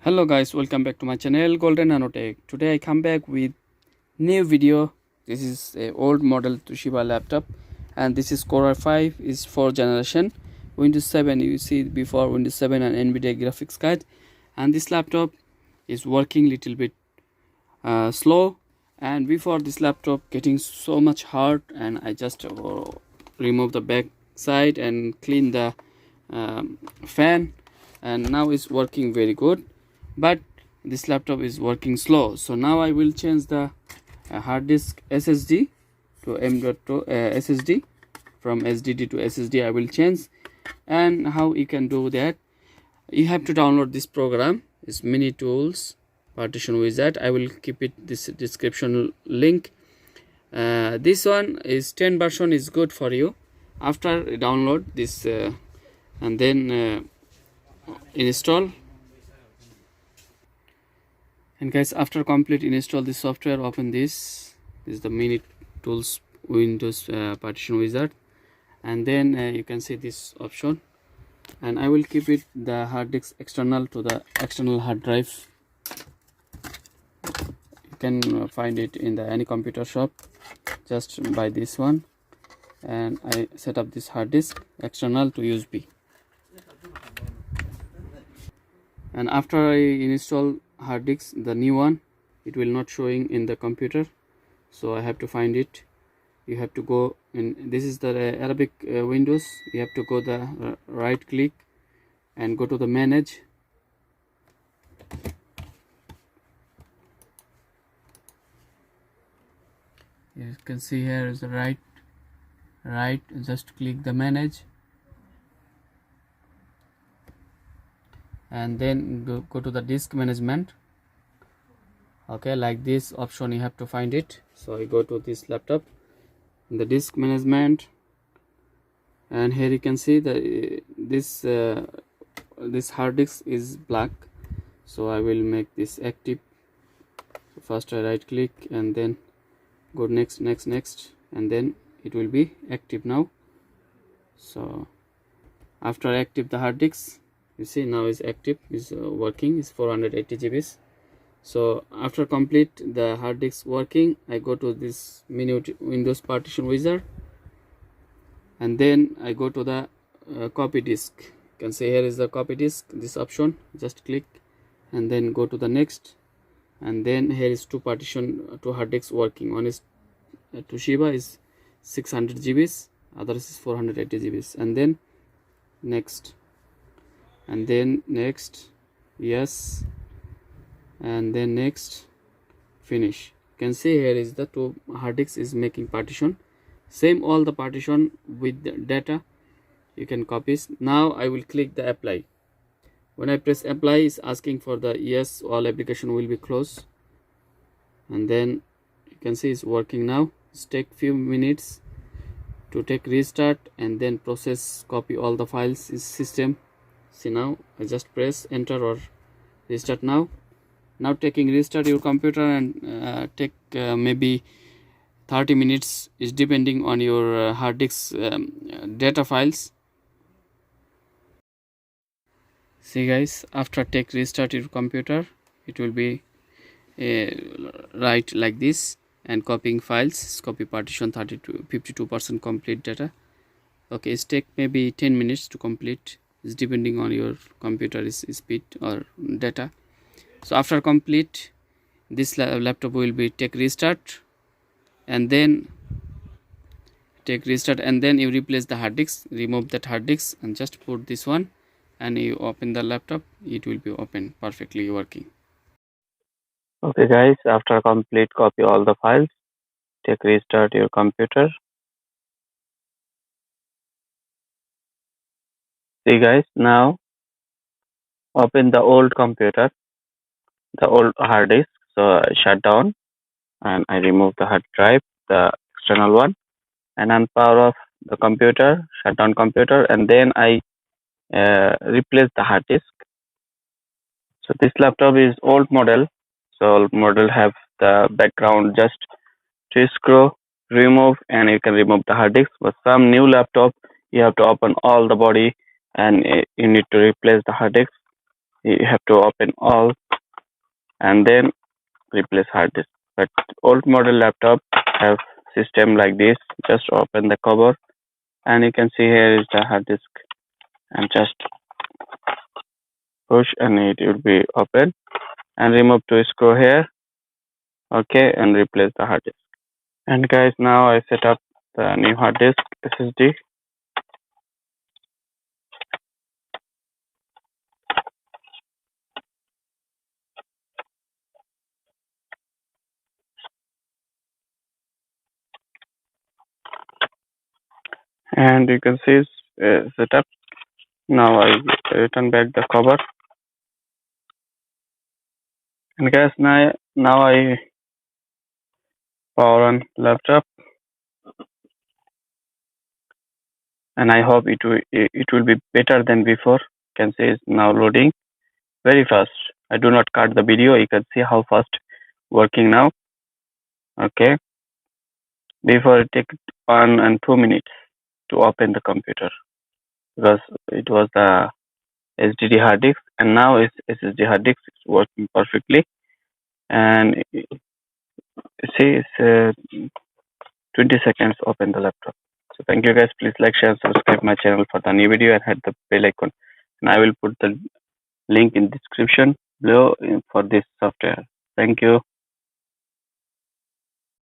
Hello guys, welcome back to my channel Golden Nanotech. Today I come back with new video. This is a old model Toshiba laptop and this is Core i5, is 4th generation Windows 7. You see before Windows 7 and NVIDIA graphics card, and this laptop is working little bit slow, and before this laptop getting so much hard, and I just remove the back side and clean the fan, and now it's working very good. But this laptop is working slow, so now I will change the hard disk SSD to M.2 SSD. From SSD to SSD I will change. And how you can do that, you have to download this program. It's Mini Tools Partition Wizard. I will keep it this description link. This one is 10 version, is good for you. After download this and then install. And guys, after complete install this software, open this. This is the Mini Tools Windows Partition Wizard, and then you can see this option, and I will keep it the hard disk external to the external hard drive. You can find it in the any computer shop. Just buy this one, and I set up this hard disk external to USB. And after I install hard disk, the new one, it will not showing in the computer, so I have to find it. You have to go in, this is the Arabic Windows. You have to go the right click and go to the manage. You can see here is the right, just click the manage, and then go to the disk management. Okay, like this option you have to find it. So I go to this laptop, the disk management, and here you can see the this hard disk is black, so I will make this active. So first I right click and then go next, and then it will be active now. So after active the hard disk, you see now is active, is working, is 480 GB. So after complete the hard disk working, I go to this Mini Windows Partition Wizard, and then I go to the copy disk. You can see here is the copy disk, this option, just click and then go to the next, and then here is two hard disks working. One is Toshiba, is 600 GB, others is 480 GB, and then next, and then next, yes, and then next, finish. You can see here is the two hard disks is making partition, same all the partition with the data you can copy. Now I will click the apply. When I press apply, is asking for the yes, all application will be closed, and then you can see it's working now. It's take few minutes to take restart, and then process copy all the files is system. See now I just press enter or restart now. Now taking restart your computer, and take maybe 30 minutes, is depending on your hard disk data files. See guys, after take restart your computer, it will be right like this, and copying files, copy partition 52% complete data. Okay, it's take maybe 10 minutes to complete, is depending on your computer speed or data. So after complete, this laptop will be take restart, and then you replace the hard disk, remove that hard disk, and just put this one, and you open the laptop, it will be open perfectly working. Okay guys, after complete copy all the files, take restart your computer. See guys, now open the old computer, the old hard disk. So shut down, and I remove the hard drive, the external one, and unpower off the computer, shut down computer, and then I replace the hard disk. So this laptop is old model, so old model have the background just to screw, remove, and you can remove the hard disk. But some new laptop, you have to open all the body, and you need to replace the hard disk. You have to open all and then replace hard disk. But old model laptop have system like this. Just open the cover and you can see here is the hard disk and just push and it will be open and remove to screw here. Okay, and replace the hard disk. And guys, now I set up the new hard disk SSD. And you can see it's set up. Now I return back the cover. And guys, now I power on laptop, and I hope it will be better than before. You can see it's now loading very fast. I do not cut the video. You can see how fast working now. Okay, before it take 1 and 2 minutes to open the computer because it was the HDD hard disk, and now it's SSD hard disk. It's working perfectly, and see it's 20 seconds open the laptop. So thank you guys. Please like, share, subscribe my channel for the new video and hit the bell icon. And I will put the link in description below for this software. Thank you.